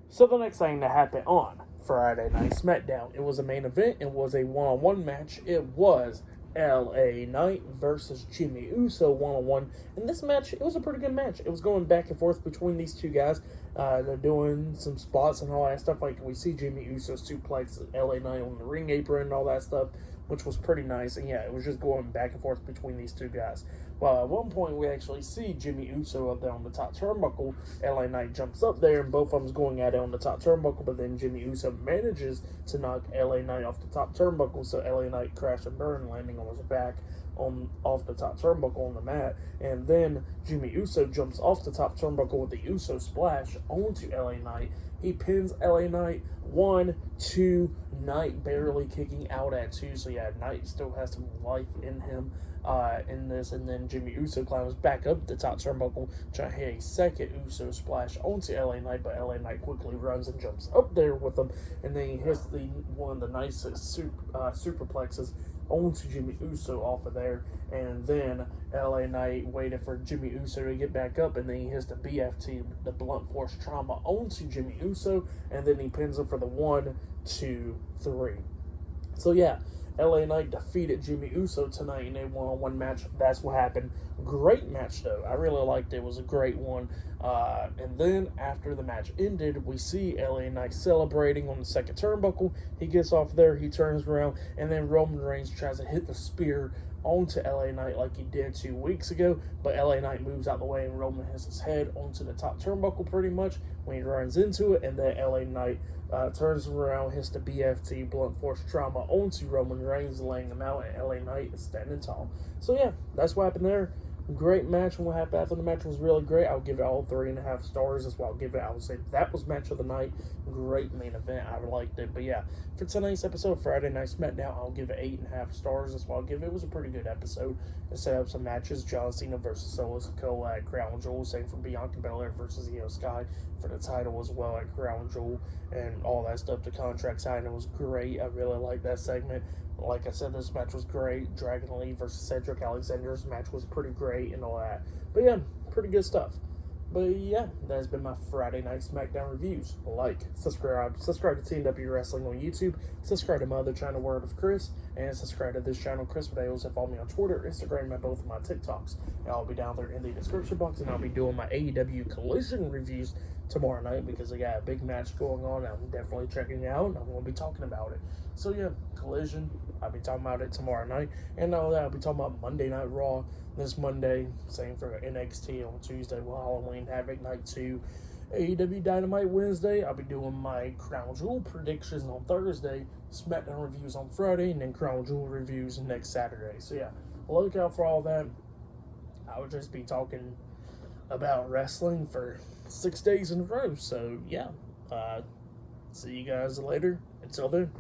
So the next thing that happened on Friday Night SmackDown, it was a main event. It was a one-on-one match. It was LA Knight versus Jimmy Uso one-on-one. And this match, it was a pretty good match. It was going back and forth between these two guys. They're doing some spots and all that stuff. Like we see Jimmy Uso suplex LA Knight on the ring apron and all that stuff, which was pretty nice. And yeah, it was just going back and forth between these two guys. Well, at one point, we actually see Jimmy Uso up there on the top turnbuckle. LA Knight jumps up there, and both of them's going at it on the top turnbuckle, but then Jimmy Uso manages to knock LA Knight off the top turnbuckle, so LA Knight crashed and burned, landing on his back off the top turnbuckle on the mat. And then Jimmy Uso jumps off the top turnbuckle with the Uso splash onto LA Knight. He pins LA Knight 1, 2, Knight barely kicking out at 2. So yeah, Knight still has some life in him in this. And then Jimmy Uso climbs back up the top turnbuckle, trying to hit a second Uso splash onto LA Knight, but LA Knight quickly runs and jumps up there with him. And then he hits one of the nicest superplexes onto Jimmy Uso off of there. And then LA Knight waited for Jimmy Uso to get back up, and then he hits the BFT, the blunt force trauma, onto Jimmy Uso, and then he pins him for the 1, 2, 3. So yeah, LA Knight defeated Jimmy Uso tonight in a one-on-one match. That's what happened. Great match, though. I really liked it. It was a great one. And then after the match ended, we see LA Knight celebrating on the second turnbuckle. He gets off there, he turns around, and then Roman Reigns tries to hit the spear onto LA Knight like he did 2 weeks ago, but LA Knight moves out the way and Roman hits his head onto the top turnbuckle pretty much when he runs into it, and then LA Knight turns around, hits the BFT, blunt force trauma, onto Roman Reigns, laying him out, and LA Knight is standing tall. So yeah, that's what happened there. Great match, and what happened after the match was really great. I'll give it all 3.5 stars. That's what I'll give it. I would say that was match of the night. Great main event. I liked it. But yeah, for tonight's episode, Friday Night SmackDown, I'll give it 8.5 stars. That's what I'll give it. It was a pretty good episode. It set up some matches. John Cena versus Solo Sikoa at Crown Jewel. Same for Bianca Belair versus Io Sky for the title as well at Crown Jewel, and all that stuff. The contract signing was great. I really liked that segment. Like I said, this match was great. Dragon Lee versus Cedric Alexander's match was pretty great and all that. But yeah, pretty good stuff. But yeah, that's been my Friday Night SmackDown reviews. Like, subscribe to TNW Wrestling on YouTube, subscribe to my other channel, Word of Chris, and subscribe to this channel, Chris Videos, and follow me on Twitter, Instagram, and both of my TikToks. And I'll be down there in the description box, and I'll be doing my AEW Collision reviews tomorrow night because I got a big match going on. I'm definitely checking it out, and I'm going to be talking about it. So yeah, Collision, I'll be talking about it tomorrow night, and all that, I'll be talking about Monday Night Raw this Monday, same for NXT on Tuesday with Halloween Havoc Night 2, AEW Dynamite Wednesday. I'll be doing my Crown Jewel predictions on Thursday, SmackDown reviews on Friday, and then Crown Jewel reviews next Saturday. So yeah, look out for all that. I will just be talking about wrestling for 6 days in a row. So yeah, see you guys later. Until then.